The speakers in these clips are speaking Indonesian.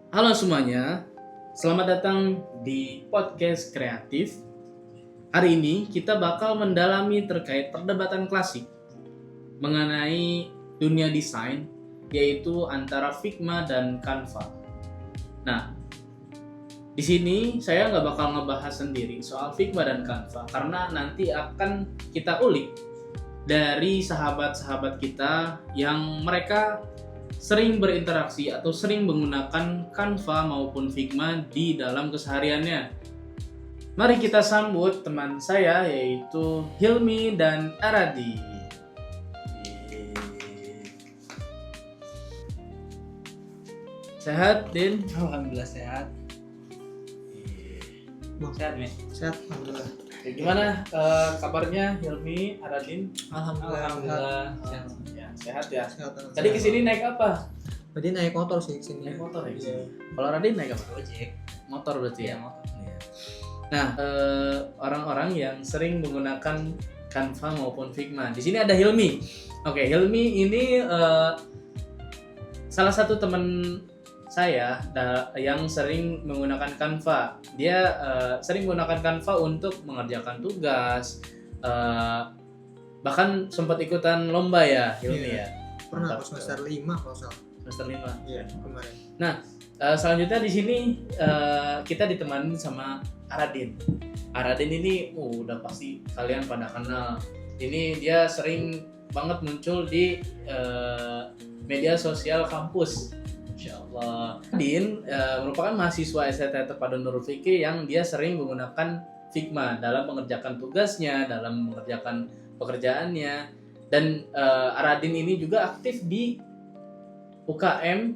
Halo semuanya, selamat datang di podcast kreatif. Hari ini kita bakal mendalami terkait perdebatan klasik mengenai dunia desain, yaitu antara Figma dan Canva. Nah, di sini saya nggak bakal ngebahas sendiri soal Figma dan Canva karena nanti akan kita ulik dari sahabat-sahabat kita yang mereka sering berinteraksi atau sering menggunakan Canva maupun Figma di dalam kesehariannya. Mari kita sambut teman saya yaitu Hilmi dan Aradi. Sehat, Din? Alhamdulillah sehat. Sehat, Mi? Sehat, alhamdulillah. Ya, gimana kabarnya Hilmi, Aradin? Alhamdulillah sehat. Ya, sehat ya. Sehat. Tadi kesini naik apa? Tadi naik motor sih kesini. Naik motor ya? Iya. Kalau Aradin naik apa? Ojek. Motor berarti ya? Iya, motor. Nah, orang-orang yang sering menggunakan Canva maupun Figma. Di sini ada Hilmi. Oke, Hilmi ini salah satu teman saya yang sering menggunakan Canva. Dia sering menggunakan Canva untuk mengerjakan tugas. Bahkan sempat ikutan lomba ya, Hilmi ya. Pernah Mantap. pas semester 5 kalau salah. Semester 5. Iya, kemarin. Selanjutnya di sini kita ditemani sama Aradin. Aradin ini udah pasti kalian pada kenal. Ini dia sering banget muncul di media sosial kampus. Insya Allah. Aradin merupakan mahasiswa STT Terpadu Nurul Fikri yang dia sering menggunakan Figma dalam mengerjakan tugasnya, dalam mengerjakan pekerjaannya. Dan Aradin ini juga aktif di UKM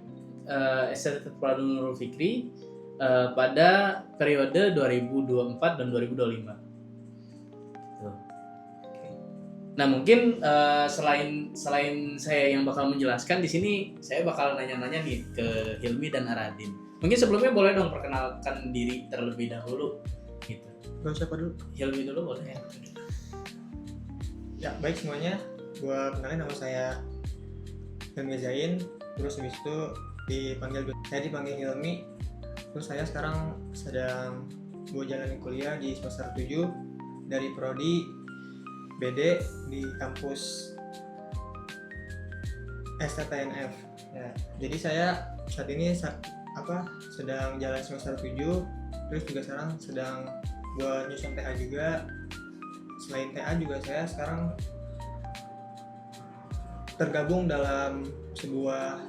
STT Terpadu Nurul Fikri pada periode 2024 dan 2025. Tuh. Nah mungkin selain saya yang bakal menjelaskan di sini, saya bakal nanya-nanya nih ke Hilmi dan Aradin. Mungkin sebelumnya boleh dong perkenalkan diri terlebih dahulu. Gitu. Gak siapa dulu? Hilmi dulu boleh ya. Ya, baik semuanya. Gua kenalin, nama saya Hilmi Zain. Terus habis itu saya dipanggil Hilmi. Terus saya sekarang sedang gua jalani kuliah di semester 7 dari prodi BD di kampus STTNF. Ya, jadi saya saat ini sedang jalan semester 7, terus juga sekarang sedang gua nyusun TA juga. Selain TA juga saya sekarang tergabung dalam sebuah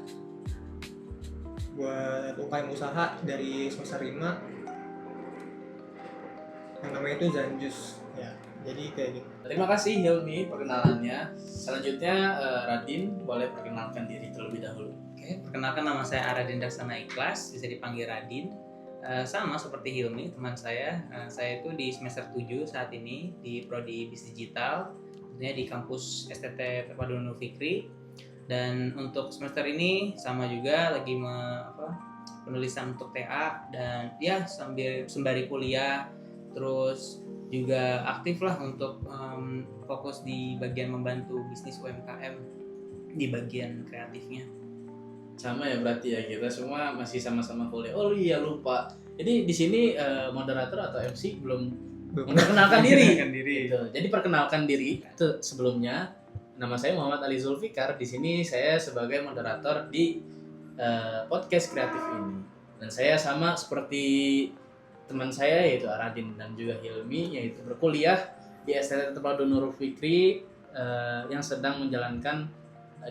UKM usaha dari semester 5 yang namanya itu Zanjus ya. Jadi kayak gitu. Terima kasih Hilmi perkenalannya. Selanjutnya Radin boleh perkenalkan diri terlebih dahulu. Oke, perkenalkan nama saya Aradin Daksana Ikhlas, bisa dipanggil Radin. Sama seperti Hilmi, teman saya. Saya itu di semester 7 saat ini di prodi Bisnis Digital, tentunya di kampus STT Terpadu Nurul Fikri. Dan untuk semester ini sama juga lagi penulisan untuk TA dan ya sembari kuliah, terus juga aktif lah untuk fokus di bagian membantu bisnis UMKM di bagian kreatifnya. Sama ya berarti ya, kita semua masih sama-sama kuliah. Oh iya lupa. Jadi di sini moderator atau MC belum memperkenalkan diri. Gitu. Jadi perkenalkan diri itu sebelumnya. Nama saya Muhammad Ali Zulfikar. Di sini saya sebagai moderator di podcast kreatif ini. Dan saya sama seperti teman saya yaitu Aradin dan juga Hilmi, yaitu berkuliah di STT Terpadu Nurul Fikri yang sedang menjalankan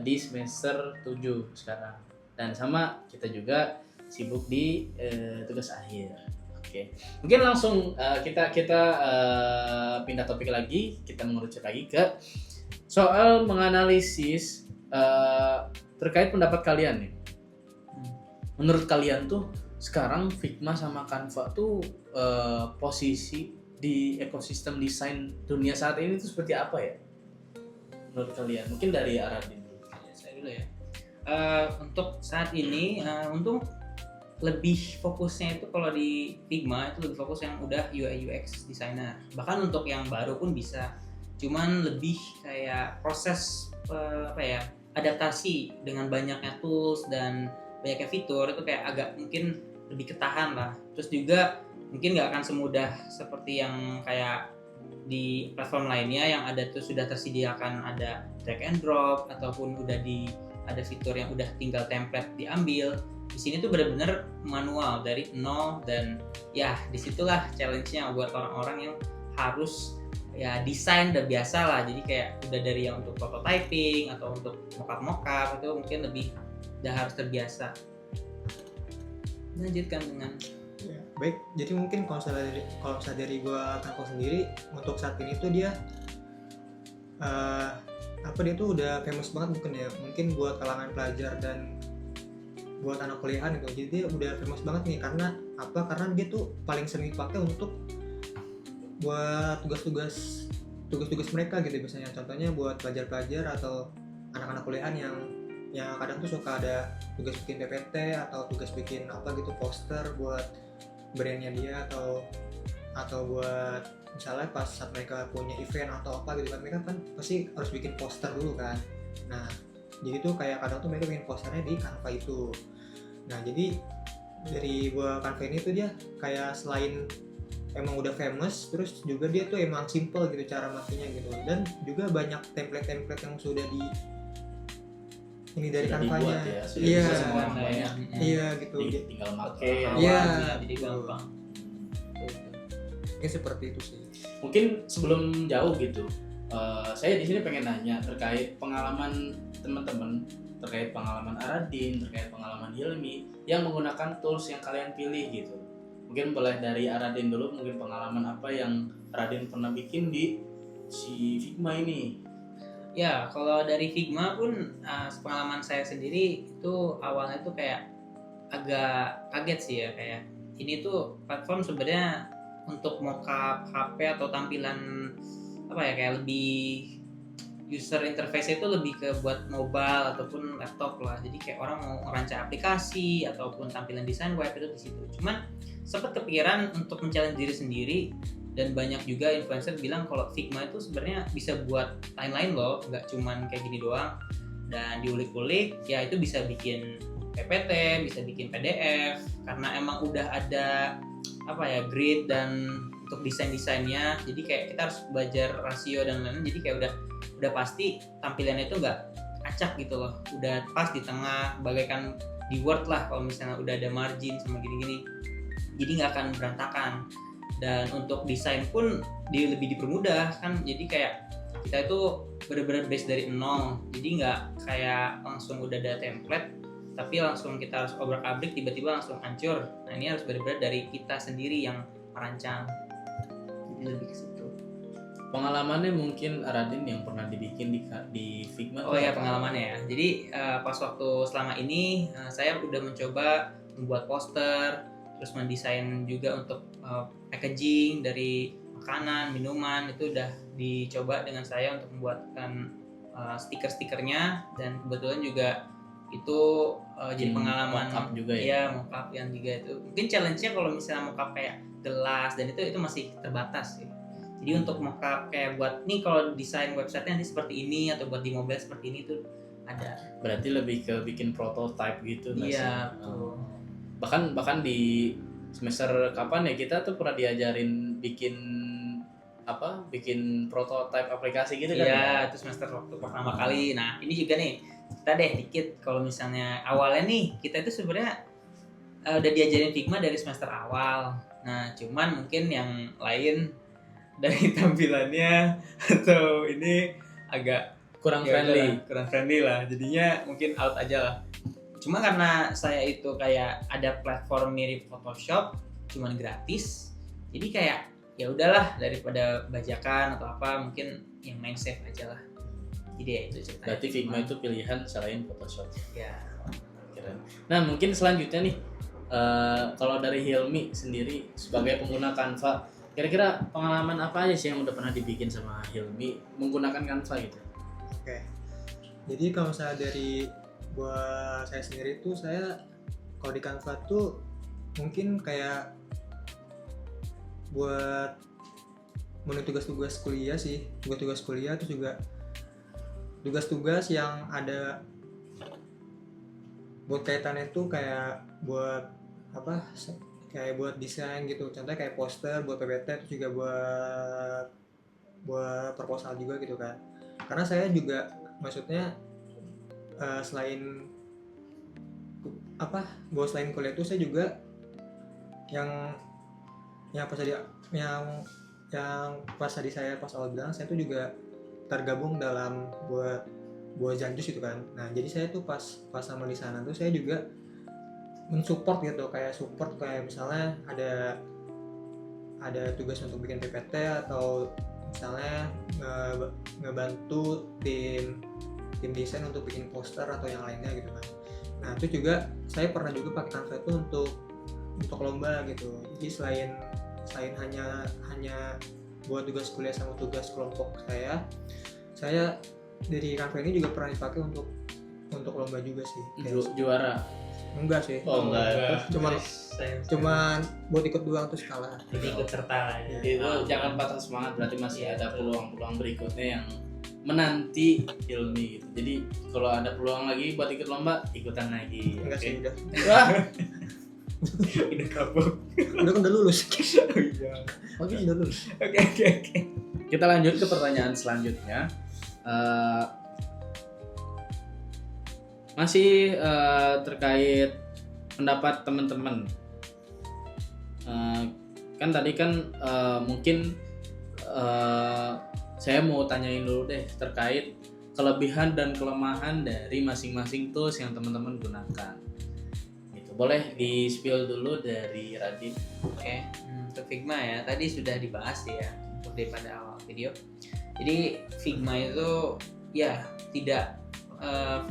di semester 7 sekarang. Dan sama kita juga sibuk di tugas akhir. Oke. Mungkin langsung kita pindah topik lagi, kita mengerucut lagi ke soal menganalisis terkait pendapat kalian nih. Menurut kalian tuh sekarang Figma sama Canva tuh posisi di ekosistem desain dunia saat ini tuh seperti apa ya? Menurut kalian? Mungkin dari Aradin dulu. Saya dulu ya. Untuk saat ini, untuk lebih fokusnya itu kalau di Figma itu lebih fokus yang udah UI UX designer. Bahkan untuk yang baru pun bisa. Cuman lebih kayak proses adaptasi dengan banyaknya tools dan banyaknya fitur itu kayak agak mungkin lebih ketahan lah. Terus juga mungkin nggak akan semudah seperti yang kayak di platform lainnya yang ada tuh sudah tersediakan ada drag and drop ataupun ada fitur yang udah tinggal template diambil. Di sini tuh benar-benar manual dari nol, dan ya disitulah challenge-nya buat orang-orang yang harus ya desain udah biasa lah. Jadi kayak udah dari yang untuk prototyping atau untuk mockup itu mungkin lebih udah harus terbiasa. Lanjutkan dengan Ya, baik, jadi mungkin kalau misalnya dari gua Kanva sendiri untuk saat ini tuh dia dia tuh udah famous banget mungkin buat kalangan pelajar dan buat anak kuliahan gitu. Jadi dia udah famous banget nih karena dia tuh paling sering dipakai untuk buat tugas-tugas mereka gitu, biasanya contohnya buat pelajar-pelajar atau anak-anak kuliahan yang kadang tuh suka ada tugas bikin PPT atau tugas bikin poster buat brandnya dia atau buat misalnya pas saat mereka punya event atau apa gitu kan, mereka kan pasti harus bikin poster dulu kan. Nah jadi tuh kayak kadang tuh mereka bikin posternya di Canva itu. Nah jadi dari gua Canva ini tuh dia kayak selain emang udah famous, terus juga dia tuh emang simple gitu cara makainya gitu, dan juga banyak template-template yang sudah ini dari Canva-nya. Iya. Iya gitu. Tinggal pakai. Iya. Jadi gampang. Mungkin seperti itu sih. Mungkin sebelum jauh gitu, saya di sini pengen nanya terkait pengalaman teman-teman, terkait pengalaman Aradin, terkait pengalaman Hilmi yang menggunakan tools yang kalian pilih gitu. Mungkin boleh dari Aradin dulu, mungkin pengalaman apa yang Aradin pernah bikin di si Figma ini. Ya, kalau dari Figma pun pengalaman saya sendiri itu awalnya tuh kayak agak kaget sih ya, kayak ini tuh platform sebenarnya untuk mockup HP atau tampilan kayak lebih user interface itu lebih ke buat mobile ataupun laptop lah. Jadi kayak orang mau merancang aplikasi ataupun tampilan desain web itu di situ. Cuman sempat kepikiran untuk men-challenge diri sendiri, dan banyak juga influencer bilang kalau Figma itu sebenarnya bisa buat lain-lain loh, nggak cuman kayak gini doang. Dan diulik-ulik ya itu bisa bikin PPT, bisa bikin PDF, karena emang udah ada grid dan untuk desain-desainnya. Jadi kayak kita harus belajar rasio dan lain-lain. Jadi kayak udah pasti tampilannya itu nggak acak gitu loh, udah pas di tengah, bagaikan di Word lah kalau misalnya udah ada margin sama gini-gini, jadi nggak akan berantakan. Dan untuk desain pun lebih dipermudah kan, jadi kayak kita itu benar-benar base dari nol, jadi nggak kayak langsung udah ada template tapi langsung kita harus obrak-abrik tiba-tiba langsung hancur. Nah ini harus benar-benar dari kita sendiri yang merancang, jadi lebih ke situ. Pengalamannya mungkin Aradin yang pernah dibikin di Figma. Oh ya, pengalamannya ya. Jadi pas waktu selama ini saya udah mencoba membuat poster, terus mendesain juga untuk packaging dari makanan, minuman, itu udah dicoba dengan saya untuk membuatkan stiker-stikernya, dan kebetulan juga itu jadi pengalaman mockup juga ya. Iya, mockup yang juga itu. Mungkin challenge-nya kalau misalnya mockup kayak gelas dan itu masih terbatas sih. Jadi untuk mockup kayak buat nih kalau desain website-nya nanti seperti ini atau buat di mobile seperti ini tuh ada. Berarti lebih ke bikin prototype gitu nggak sih? Iya. Bahkan di semester kapan ya kita tuh pernah diajarin bikin prototype aplikasi gitu kan? Iya, itu semester waktu pertama kali. Nah ini juga nih kita deh dikit, kalau misalnya awalnya nih kita itu sebenarnya udah diajarin Figma dari semester awal. Nah cuman mungkin yang lain dari tampilannya atau ini agak kurang friendly lah, jadinya mungkin out aja lah. Cuma karena saya itu kayak ada platform mirip Photoshop cuman gratis, jadi kayak ya udahlah daripada bajakan atau apa, mungkin yang main safe aja lah. Jadi ya itu ceritanya. Berarti Figma itu pilihan selain Photoshop ya. Keren. Nah mungkin selanjutnya nih kalau dari Hilmi sendiri sebagai pengguna Canva, kira-kira pengalaman apa aja sih yang udah pernah dibikin sama Hilmi menggunakan Canva gitu? Oke. Jadi kalau misalnya dari buat saya sendiri tuh, saya kalau di Canva tuh mungkin kayak buat menulis tugas-tugas kuliah sih, tugas-tugas kuliah, terus juga tugas-tugas yang ada buat kaitannya tuh kayak buat apa, kayak buat desain gitu, contohnya kayak poster buat PPT, terus juga buat proposal juga gitu kan. Karena saya juga maksudnya selain apa, buat selain kuliah itu saya juga yang pas tadi yang pas tadi saya pas awal bilang, saya tuh juga tergabung dalam buat Janjus itu kan. Nah jadi saya tuh pas sama di sana tuh saya juga mensupport gitu, kayak support kayak misalnya ada tugas untuk bikin PPT atau misalnya ngebantu tim desain untuk bikin poster atau yang lainnya gitu kan. Nah itu juga saya pernah juga pakai Canva itu untuk lomba gitu. Jadi selain hanya buat tugas kuliah sama tugas kelompok saya dari Canva ini juga pernah dipakai untuk lomba juga sih. Juara? Enggak sih. Oh enggak. Cuman buat ikut doang terus kalah. Jadi ikut serta lah. Itu jangan patah semangat, berarti masih ada peluang-peluang berikutnya yang menanti Hilmi gitu. Jadi kalau ada peluang lagi buat ikut lomba, ikutan lagi. Enggak sih, udah. Wah, Udah kapok. Udah lulus. Iya. Oke, udah lulus. Oke. kita lanjut ke pertanyaan selanjutnya. Masih terkait pendapat teman-teman. Kan tadi kan mungkin saya mau tanyain dulu deh terkait kelebihan dan kelemahan dari masing-masing tools yang teman-teman gunakan. Gitu. Boleh di-spill dulu dari Radin. Oke, untuk Figma ya, tadi sudah dibahas ya seperti pada awal video. Jadi Figma itu ya tidak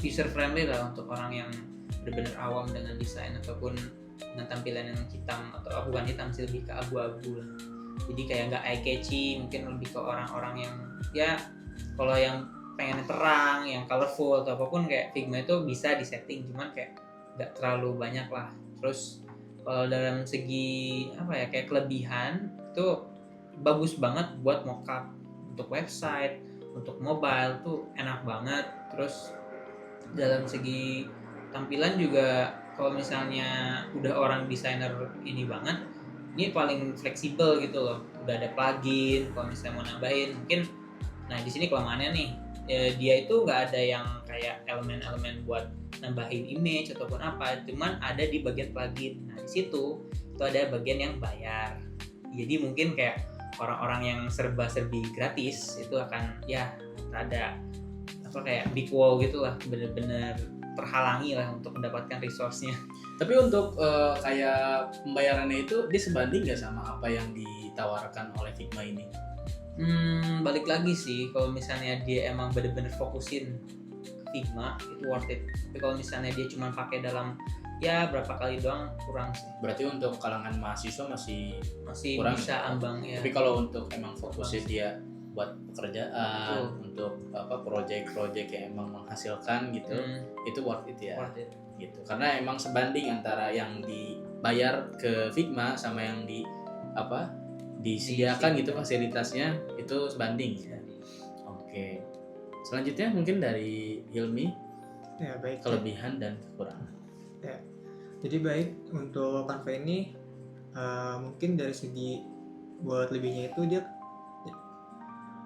user friendly lah untuk orang yang benar-benar awam dengan desain ataupun dengan tampilan yang hitam atau bukan hitam sih, lebih ke abu-abu lah. Jadi kayak nggak eye catchy, mungkin lebih ke orang-orang yang ya kalau yang pengen terang, yang colorful atau apapun kayak Figma itu bisa disetting, cuman kayak nggak terlalu banyak lah. Terus kalau dalam segi apa ya, kayak kelebihan itu bagus banget buat mockup untuk website, untuk mobile tuh enak banget. Terus dalam segi tampilan juga kalau misalnya udah orang desainer ini banget, ini paling fleksibel gitu loh. Udah ada plugin kalau misalnya mau nambahin mungkin. Nah di sini kelemahannya nih, dia itu nggak ada yang kayak elemen-elemen buat nambahin image ataupun apa, cuman ada di bagian plugin. Nah di situ itu ada bagian yang bayar. Jadi mungkin kayak orang-orang yang serba-serbi gratis itu akan ya ada apa kayak big wall gitu lah, bener-bener terhalangi lah untuk mendapatkan resource-nya. Tapi untuk kayak pembayarannya itu dia sebanding nggak sama apa yang ditawarkan oleh Figma ini? Balik lagi sih, kalau misalnya dia emang bener-bener fokusin Figma itu worth it. Tapi kalau misalnya dia cuma pakai dalam ya berapa kali doang, kurang sih. Berarti untuk kalangan mahasiswa masih kurang, bisa ambang ya. Tapi kalau untuk emang fokusnya dia buat pekerjaan, untuk apa project-project yang emang menghasilkan gitu, itu worth it ya. Worth it. Gitu. Karena emang sebanding antara yang dibayar ke Figma sama yang disediakan gitu fasilitasnya, itu sebanding ya. Oke. Selanjutnya mungkin dari Hilmi, Ya baik. kelebihan dan kekurangan. Ya. Jadi baik untuk Canva ini mungkin dari segi buat lebihnya itu dia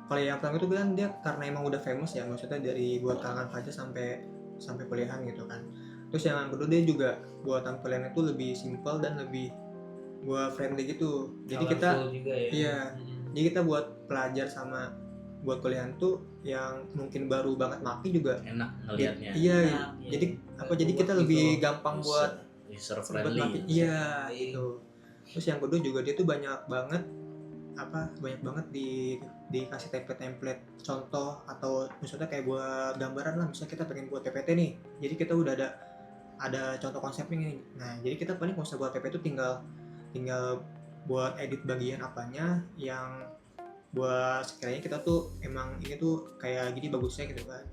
kalau yang pertama itu kan dia karena emang udah famous ya, maksudnya dari buat kalangan pelajar sampai kuliahan gitu kan. Terus yang kedua dia juga buat tampilannya itu lebih simple dan lebih buat friendly gitu. Jadi kita juga ya. Iya. Jadi kita buat pelajar sama buat kuliahan tuh yang mungkin baru banget maki juga Enak ngelihatnya. Iya. Enak, Jadi jadi kita lebih gampang buat user buat friendly. maki. Iya, itu. Terus yang kedua juga dia tuh banyak banget dikasih template contoh atau misalnya kayak buat gambaran lah, misalnya kita pengen buat PPT nih, jadi kita udah ada contoh konsepnya nih. Nah jadi kita paling kalau buat PPT itu tinggal buat edit bagian apanya yang buat sekiranya kita tuh emang ini tuh kayak gini bagusnya gitu kan.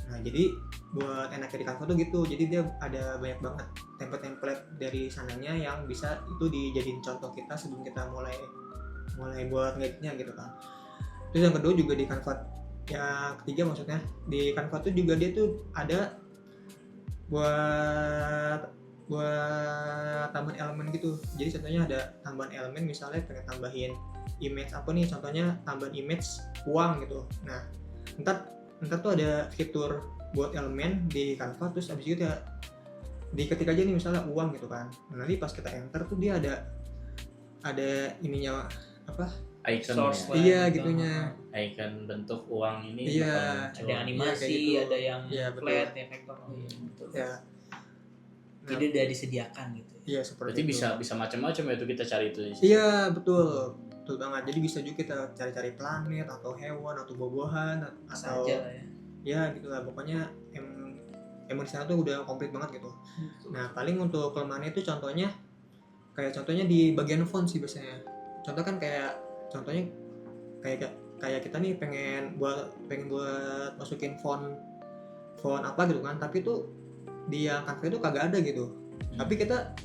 Nah jadi buat enaknya di Canva tuh gitu, jadi dia ada banyak banget template dari sananya yang bisa itu dijadiin contoh kita sebelum kita mulai buat ngeditnya gitu kan. Terus yang kedua juga di Canva, yang ketiga maksudnya di Canva tuh juga dia tuh ada buat buat tambahan elemen gitu. Jadi contohnya ada tambahan elemen, misalnya pengen tambahin image apa nih, contohnya tambahan image uang gitu. Nah ntar tuh ada fitur buat elemen di Canva, terus abis itu ya diketik aja nih misalnya uang gitu kan. Nah, nanti pas kita enter tuh dia ada ininya apa, Iconnya, iya gitunya, icon bentuk uang ini iya, bakal muncul. Ada animasi, kayak gitu. ada yang Iya, betul. flat, ya vektor. Oh iya, betul. ya. Nah, Jadi udah disediakan gitu. iya seperti Berarti itu. bisa macam-macam ya itu kita cari itu di situ. Iya betul banget. Jadi bisa juga kita cari-cari planet atau hewan atau buah-buahan atau Saja lah ya. ya gitulah, pokoknya emang di sana tuh udah komplit banget gitu. Nah paling untuk kelemahannya itu contohnya di bagian font sih biasanya. Contoh kan contohnya kayak kita nih pengen buat masukin font apa gitu kan, tapi tuh di yang Canva itu kagak ada gitu. Tapi kita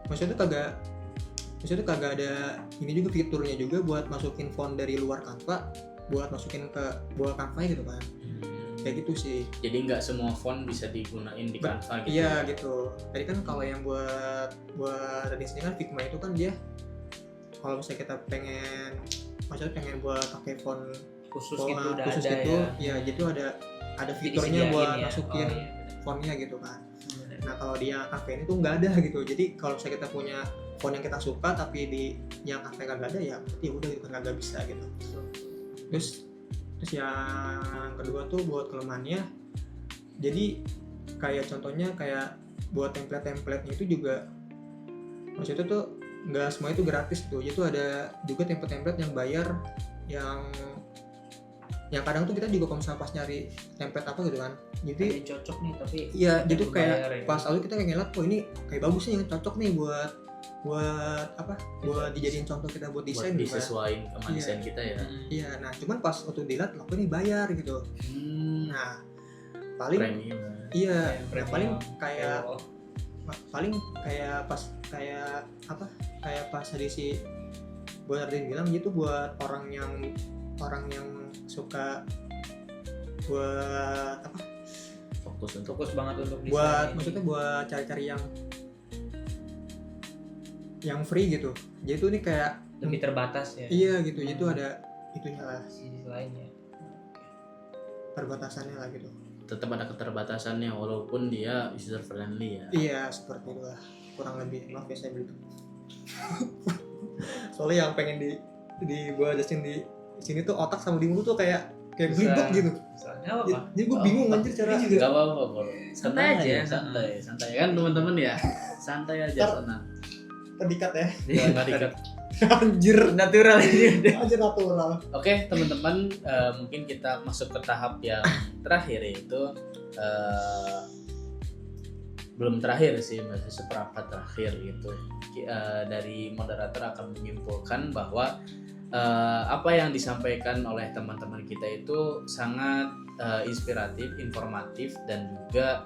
maksudnya tuh kagak ada ini juga, fiturnya juga buat masukin font dari luar Canva buat masukin ke buat Canva gitu kan. Kayak gitu sih. Jadi nggak semua font bisa digunain di Canva gitu. Iya gitu. Tadi kan kalau yang buat tadi sini kan Figma itu kan dia kalau misalnya kita pengen buat pakai font Khusus gitu udah khusus ada gitu, ya. gitu ada Jadi fiturnya disediain buat ya. masukin Oh, iya. fontnya gitu kan. Nah kalau di yang Canva ini tuh nggak ada gitu. Jadi kalau misalnya kita punya font yang kita suka tapi di yang Canva nggak ada, ya berarti udah gitu kan, nggak bisa gitu. Terus yang kedua tuh buat kelemahannya, jadi kayak contohnya kayak buat template-templatenya itu juga maksudnya tuh nggak semua itu gratis tuh. Itu ada juga template-template yang bayar, yang kadang tuh kita juga kalau misalnya pas nyari template apa gitu kan, jadi Ada yang cocok nih tapi iya jadi bayar kayak ya. pas awal kita kayak ngeliat, oh ini kayak bagus nih, yang cocok nih buat apa, buat dijadiin contoh kita buat desain buat gitu kan. disesuaiin sama Iya. desain kita ya. Iya, nah cuman pas waktu dilihat loh ini bayar gitu. Nah paling Premium. iya, Yang nah, premium. paling kayak pas kayak pas tadi si buat Ardin bilang gitu, buat orang yang suka buat apa, Fokus banget untuk desain. buat ini. maksudnya buat cari-cari yang free gitu. Jadi tuh ini kayak lebih terbatas ya. iya gitu. Jadi tuh ada itunya lah, Sisi lainnya. perbatasannya lah gitu. Tetap ada keterbatasannya walaupun dia user friendly ya. Iya seperti itulah kurang lebih. Maaf ya saya belum. Soalnya yang pengen gua jelasin di sini tuh otak sama di mulut tuh kayak Susah. belibet gitu. Misalnya apa? Jadi gue bingung anjir cara. Gak apa-apa bro. Santai aja. santai kan teman-teman ya. Santai aja senang. Terdikat ya. Nggak dikat. Anjir. Natural ini udah. Anjir natural. Oke teman-teman, mungkin kita masuk ke tahap yang terakhir, yaitu belum terakhir sih, masih seperempat terakhir gitu. Dari moderator akan menyimpulkan bahwa apa yang disampaikan oleh teman-teman kita itu sangat inspiratif, informatif, dan juga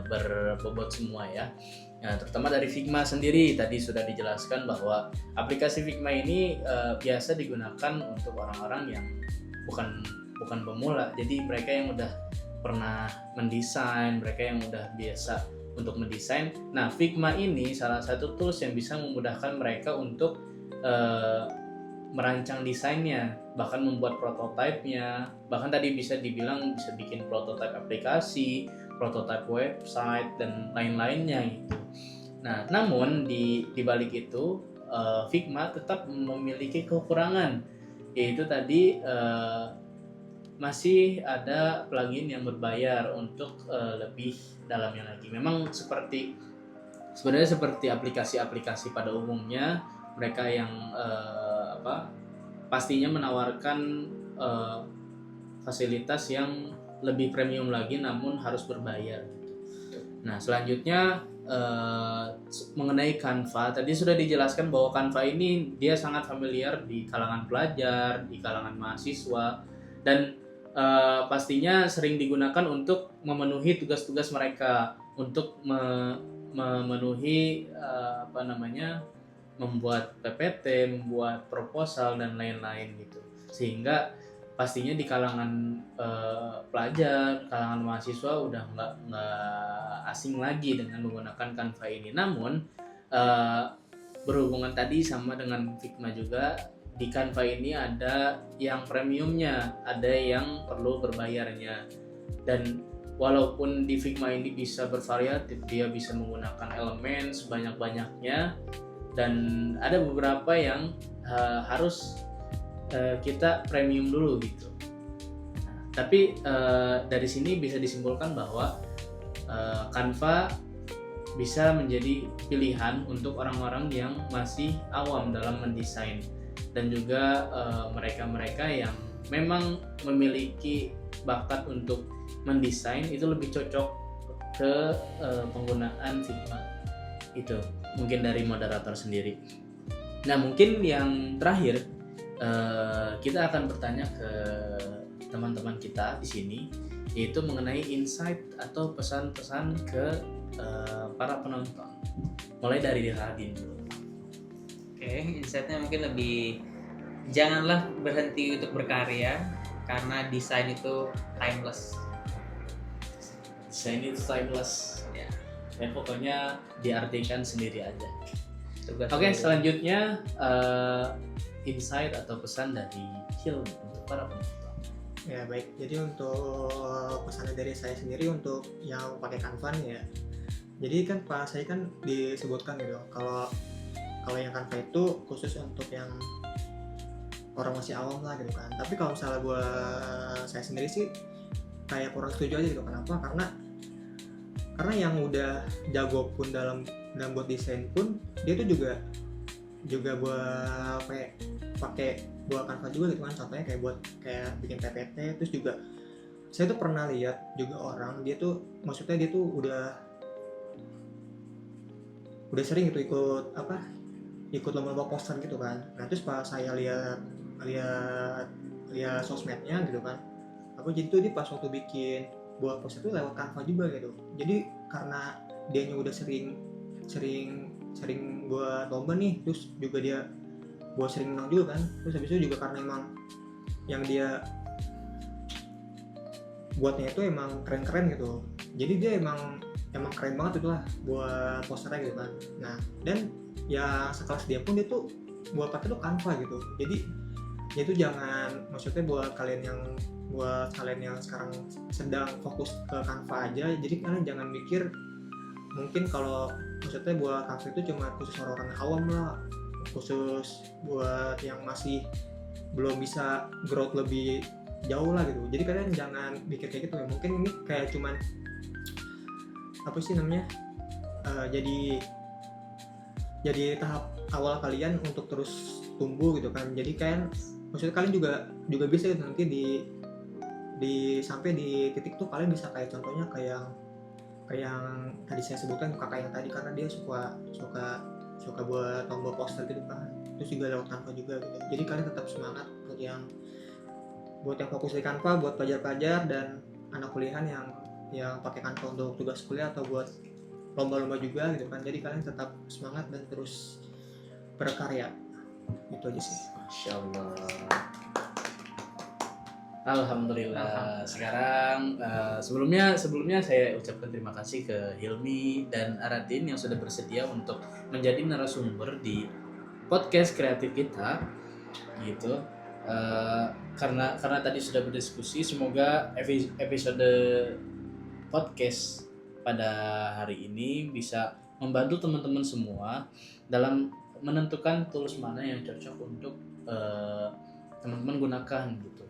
berbobot semua ya. Nah, terutama dari Figma sendiri tadi sudah dijelaskan bahwa aplikasi Figma ini biasa digunakan untuk orang-orang yang bukan pemula. Jadi mereka yang udah pernah mendesain, mereka yang udah biasa untuk mendesain. Nah, Figma ini salah satu tools yang bisa memudahkan mereka untuk merancang desainnya, bahkan membuat prototipenya, bahkan tadi bisa dibilang bisa bikin prototipe aplikasi, prototipe website, dan lain-lainnya gitu. Nah, namun di balik itu Figma tetap memiliki kekurangan, yaitu tadi masih ada plugin yang berbayar untuk lebih dalamnya lagi. Memang sebenarnya seperti aplikasi-aplikasi pada umumnya, mereka yang pastinya menawarkan fasilitas yang lebih premium lagi, namun harus berbayar. Nah, selanjutnya mengenai Canva, tadi sudah dijelaskan bahwa Canva ini dia sangat familiar di kalangan pelajar, di kalangan mahasiswa, dan pastinya sering digunakan untuk memenuhi tugas-tugas mereka, untuk memenuhi membuat PPT, membuat proposal, dan lain-lain gitu. Sehingga pastinya di kalangan pelajar, kalangan mahasiswa udah nggak asing lagi dengan menggunakan Canva ini. Namun berhubungan tadi sama dengan Figma juga, di Canva ini ada yang premiumnya, ada yang perlu berbayarnya. Dan walaupun di Figma ini bisa bervariatif, dia bisa menggunakan elemen sebanyak-banyaknya, dan ada beberapa yang harus kita premium dulu gitu. Nah, tapi dari sini bisa disimpulkan bahwa Canva bisa menjadi pilihan untuk orang-orang yang masih awam dalam mendesain, dan juga mereka-mereka yang memang memiliki bakat untuk mendesain itu lebih cocok ke penggunaan Figma. Itu mungkin dari moderator sendiri. Nah, mungkin yang terakhir kita akan bertanya ke teman-teman kita di sini, yaitu mengenai insight atau pesan-pesan ke para penonton. Mulai dari Radin dulu. Oke, insight-nya mungkin lebih, janganlah berhenti untuk berkarya karena desain itu timeless. Desain itu timeless. Ya pokoknya diartikan sendiri aja. Oke, selanjutnya insight atau pesan dari Hilmi untuk para penonton. Ya baik, jadi untuk pesan dari saya sendiri untuk yang pakai Canva nih ya. Jadi kan Pak saya kan disebutkan gitu, kalau yang Canva itu khusus untuk yang orang masih awam lah gitu kan. Tapi kalau misalnya saya sendiri sih kayak kurang setuju aja gitu. Kenapa? Karena yang udah jago pun dalam buat desain pun dia tuh juga buat pakai buat Canva juga gitu kan. Contohnya kayak bikin PPT. Terus juga saya tuh pernah lihat juga orang, dia tuh udah sering gitu ikut lomba poster gitu kan. Nah terus pas saya lihat sosmednya gitu kan, jadi tuh dia pas waktu bikin buat poster tuh lewat Canva juga gitu. Jadi karena dianya udah sering buat lomba nih, terus juga dia buat sering menang juga kan. Terus habis itu juga karena emang yang dia buatnya itu emang keren-keren gitu, jadi dia emang keren banget itu lah buat posternya gitu kan. Nah dan ya sekelas dia pun dia tuh buat pakai tuh Canva gitu. Jadi ya itu jangan, maksudnya buat kalian yang sekarang sedang fokus ke Canva aja, jadi kalian jangan mikir mungkin kalau maksudnya buat Canva itu cuma khusus orang-orang awam lah, khusus buat yang masih belum bisa growth lebih jauh lah gitu. Jadi kalian jangan mikir kayak gitu ya. Mungkin ini kayak cuman apa sih namanya, jadi tahap awal kalian untuk terus tumbuh gitu kan. Jadi maksudnya kalian juga bisa gitu, nanti sampai di titik tuh kalian bisa kayak contohnya kayak yang tadi saya sebutkan, kakak yang tadi, karena dia suka buat tombol poster gitu kan. Terus juga lewat Canva juga gitu. Jadi kalian tetap semangat buat yang fokus di Canva, buat pelajar-pelajar dan anak kuliahan yang pakai Canva untuk tugas kuliah atau buat lomba-lomba juga gitu kan. Jadi kalian tetap semangat dan terus berkarya. Itu aja sih. Masya Allah. Alhamdulillah. Sekarang sebelumnya saya ucapkan terima kasih ke Hilmi dan Aradin yang sudah bersedia untuk menjadi narasumber di podcast kreatif kita gitu. Karena tadi sudah berdiskusi, semoga episode podcast pada hari ini bisa membantu teman-teman semua dalam menentukan tools mana yang cocok untuk teman-teman gunakan gitu,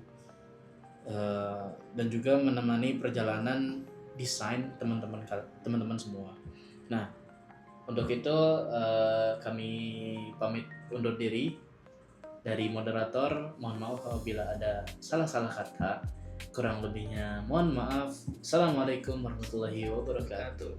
dan juga menemani perjalanan desain teman-teman semua. Nah, untuk itu kami pamit undur diri. Dari moderator, mohon maaf apabila ada salah-salah kata. Kurang lebihnya mohon maaf. Assalamualaikum warahmatullahi wabarakatuh.